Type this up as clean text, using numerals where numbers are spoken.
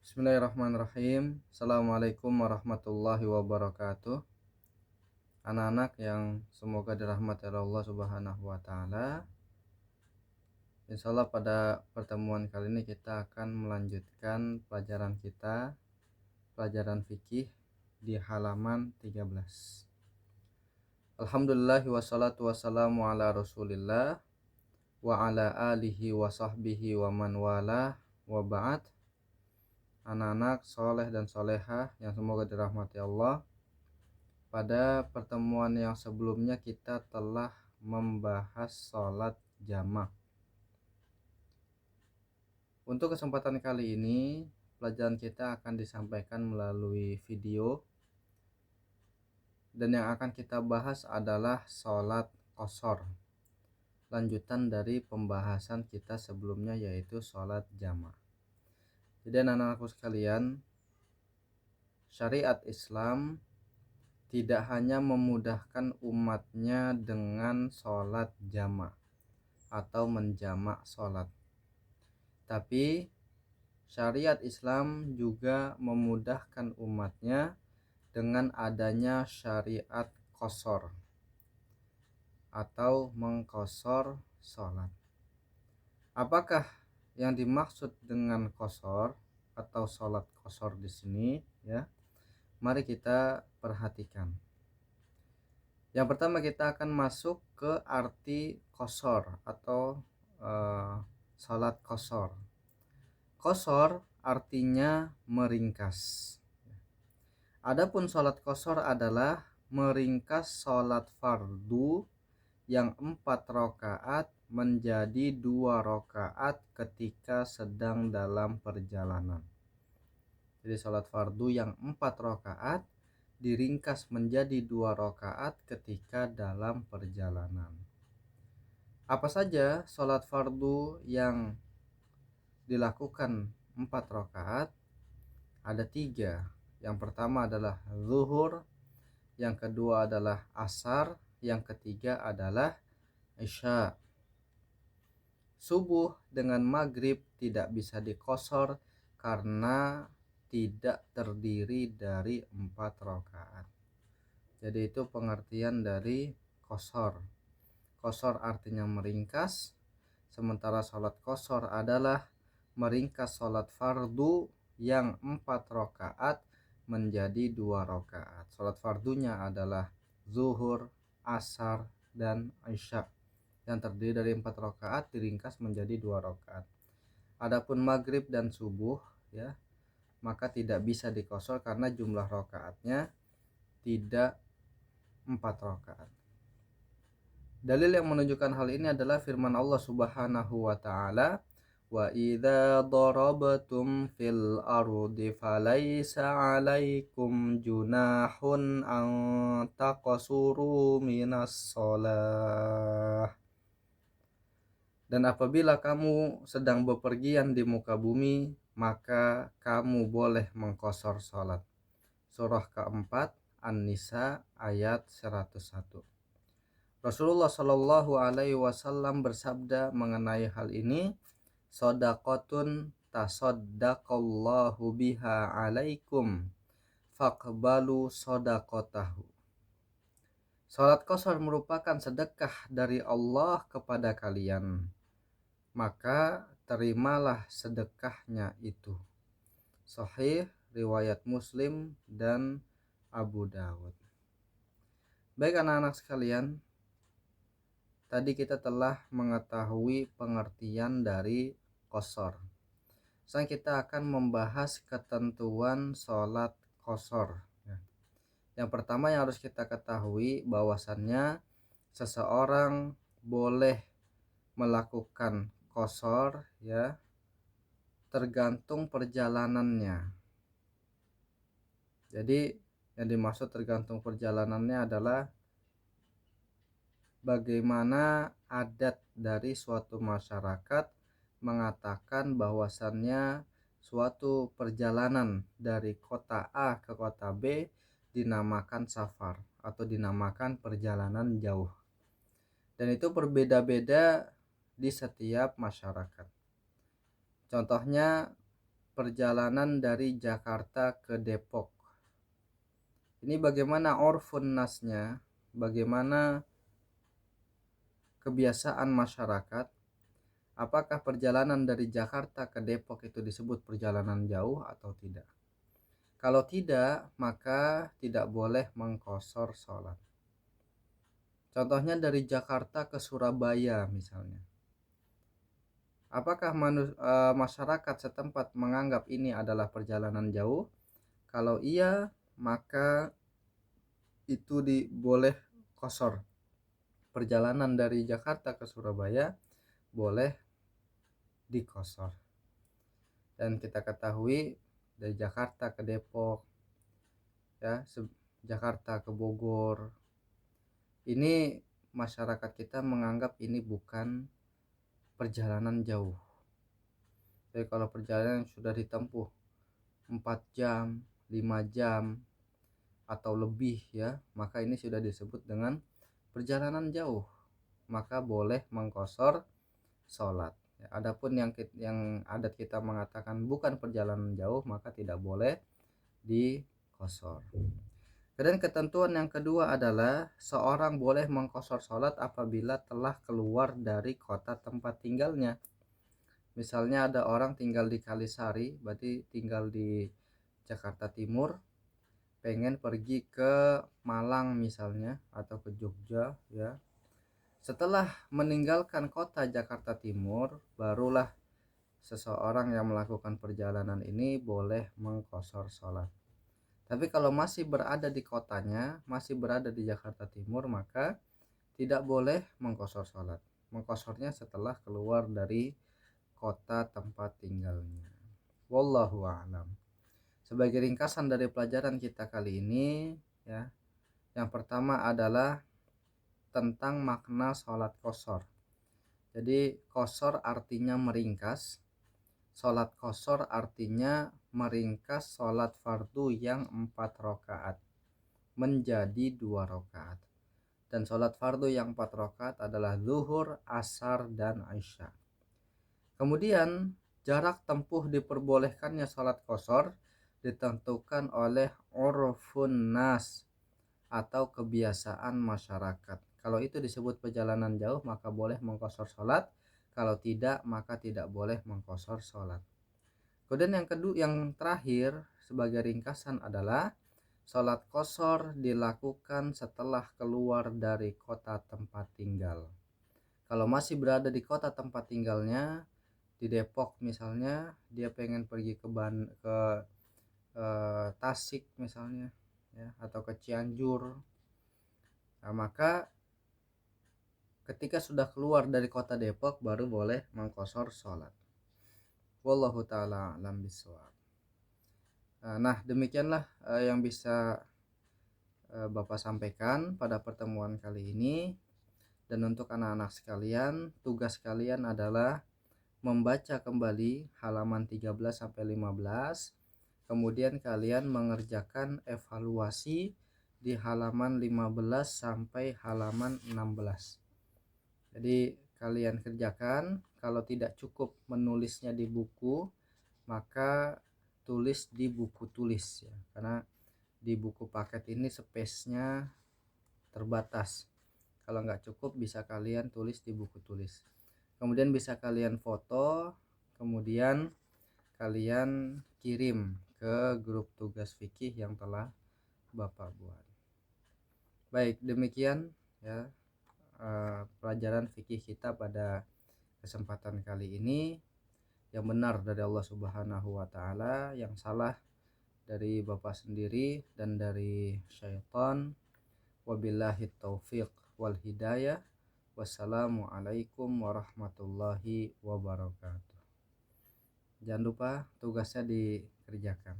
Bismillahirrahmanirrahim. Assalamualaikum warahmatullahi wabarakatuh. Anak-anak yang semoga dirahmati oleh Allah Subhanahu wa taala. Insyaallah pada pertemuan kali ini kita akan melanjutkan pelajaran kita, pelajaran fikih di halaman 13. Alhamdulillah wassalatu wassalamu ala Rasulillah wa ala alihi wa sahbihi wa man wala wa ba'd. Anak-anak soleh dan solehah yang semoga dirahmati Allah. Pada pertemuan yang sebelumnya kita telah membahas sholat jamaah. Untuk kesempatan kali ini pelajaran kita akan disampaikan melalui video, dan yang akan kita bahas adalah sholat qashar, lanjutan dari pembahasan kita sebelumnya yaitu sholat jamaah. Jadi anak-anakku sekalian, syariat Islam tidak hanya memudahkan umatnya dengan sholat jamaah atau menjamak sholat, tapi syariat Islam juga memudahkan umatnya dengan adanya syariat qashar atau mengqashar sholat. Apakah yang dimaksud dengan qashar atau sholat qashar di sini ya? Mari kita perhatikan. Yang pertama kita akan masuk ke arti qashar atau sholat qashar. Qashar artinya meringkas. Adapun sholat qashar adalah meringkas sholat fardu yang 4 rakaat menjadi 2 rakaat ketika sedang dalam perjalanan. Jadi sholat fardu yang 4 rakaat diringkas menjadi 2 rakaat ketika dalam perjalanan. Apa saja sholat fardu yang dilakukan 4 rakaat? Ada 3. Yang pertama adalah zuhur, yang kedua adalah asar, yang ketiga adalah isya. Subuh dengan maghrib tidak bisa diqashar karena tidak terdiri dari 4 rakaat. Jadi itu pengertian dari qashar. Qashar artinya meringkas, sementara sholat qashar adalah meringkas sholat fardu yang 4 rakaat menjadi 2 rakaat. Sholat fardunya adalah zuhur, asar, dan isya yang terdiri dari 4 rakaat diringkas menjadi 2 rakaat. Adapun maghrib dan subuh ya, maka tidak bisa diqashar karena jumlah rakaatnya tidak 4 rakaat. Dalil yang menunjukkan hal ini adalah firman Allah Subhanahu wa taala, "Wa idza darabtum fil ardi falaysa 'alaikum junahun an taqsuru minas shalah." Dan apabila kamu sedang bepergian di muka bumi, maka kamu boleh mengqashar salat. Surah keempat An-Nisa ayat 101. Rasulullah Shallallahu Alaihi Wasallam bersabda mengenai hal ini, "Shadaqatun tasaddaqallahu biha alaikum, faqbalu shadaqatahu." Salat qashar merupakan sedekah dari Allah kepada kalian, maka terimalah sedekahnya itu. Sahih riwayat Muslim dan Abu Dawud. Baik anak-anak sekalian, tadi kita telah mengetahui pengertian dari qashar. Sekarang kita akan membahas ketentuan sholat qashar. Yang pertama yang harus kita ketahui bahwasannya seseorang boleh melakukan qashar ya tergantung perjalanannya. Jadi yang dimaksud tergantung perjalanannya adalah bagaimana adat dari suatu masyarakat mengatakan bahwasannya suatu perjalanan dari kota A ke kota B dinamakan safar atau dinamakan perjalanan jauh. Dan itu berbeda-beda di setiap masyarakat. Contohnya perjalanan dari Jakarta ke Depok. Ini bagaimana urfun nasnya, bagaimana kebiasaan masyarakat. Apakah perjalanan dari Jakarta ke Depok itu disebut perjalanan jauh atau tidak? Kalau tidak, maka tidak boleh mengqashar sholat. Contohnya dari Jakarta ke Surabaya misalnya. Apakah masyarakat setempat menganggap ini adalah perjalanan jauh? Kalau iya, maka itu boleh qashar. Perjalanan dari Jakarta ke Surabaya boleh diqashar. Dan kita ketahui dari Jakarta ke Depok, ya, Jakarta ke Bogor, ini masyarakat kita menganggap ini bukan perjalanan jauh. Jadi kalau perjalanan sudah ditempuh 4 jam, 5 jam atau lebih, ya, maka ini sudah disebut dengan perjalanan jauh. Maka boleh mengqashar sholat. Adapun yang adat kita mengatakan bukan perjalanan jauh, maka tidak boleh diqashar. Dan ketentuan yang kedua adalah seorang boleh mengqashar sholat apabila telah keluar dari kota tempat tinggalnya. Misalnya ada orang tinggal di Kalisari, berarti tinggal di Jakarta Timur, pengen pergi ke Malang misalnya atau ke Jogja, ya. Setelah meninggalkan kota Jakarta Timur, barulah seseorang yang melakukan perjalanan ini boleh mengqashar sholat. Tapi kalau masih berada di kotanya, masih berada di Jakarta Timur, maka tidak boleh mengqashar sholat. Mengqasharnya setelah keluar dari kota tempat tinggalnya. Wallahu a'lam. Sebagai ringkasan dari pelajaran kita kali ini, ya, yang pertama adalah tentang makna sholat qashar. Jadi qashar artinya meringkas. Sholat qashar artinya meringkas sholat fardu yang 4 rakaat menjadi 2 rakaat. Dan sholat fardu yang 4 rakaat adalah zuhur, asar, dan isya. Kemudian jarak tempuh diperbolehkannya sholat qashar ditentukan oleh urfun nas atau kebiasaan masyarakat. Kalau itu disebut perjalanan jauh, maka boleh mengqashar sholat. Kalau tidak, maka tidak boleh mengqashar sholat. Kemudian yang terakhir sebagai ringkasan adalah sholat qashar dilakukan setelah keluar dari kota tempat tinggal. Kalau masih berada di kota tempat tinggalnya, di Depok misalnya, dia pengen pergi ke Tasik misalnya, ya, atau ke Cianjur, nah, maka ketika sudah keluar dari kota Depok baru boleh mengqashar sholat. Wallahu ta'ala a'lam bishawab. Nah, demikianlah yang bisa Bapak sampaikan pada pertemuan kali ini. Dan untuk anak-anak sekalian, tugas kalian adalah membaca kembali halaman 13 sampai 15. Kemudian kalian mengerjakan evaluasi di halaman 15 sampai halaman 16. Jadi kalian kerjakan. Kalau tidak cukup menulisnya di buku, maka tulis di buku tulis, ya, karena di buku paket ini space-nya terbatas. Kalau nggak cukup, bisa kalian tulis di buku tulis. Kemudian bisa kalian foto, kemudian kalian kirim ke grup tugas fikih yang telah Bapak buat. Baik, demikian, ya, pelajaran fikih kita pada kesempatan kali ini. Yang benar dari Allah Subhanahu wa taala, yang salah dari Bapak sendiri dan dari syaitan. Wabillahi taufiq wal hidayah. Wassalamualaikum warahmatullahi wabarakatuh. Jangan lupa tugasnya dikerjakan.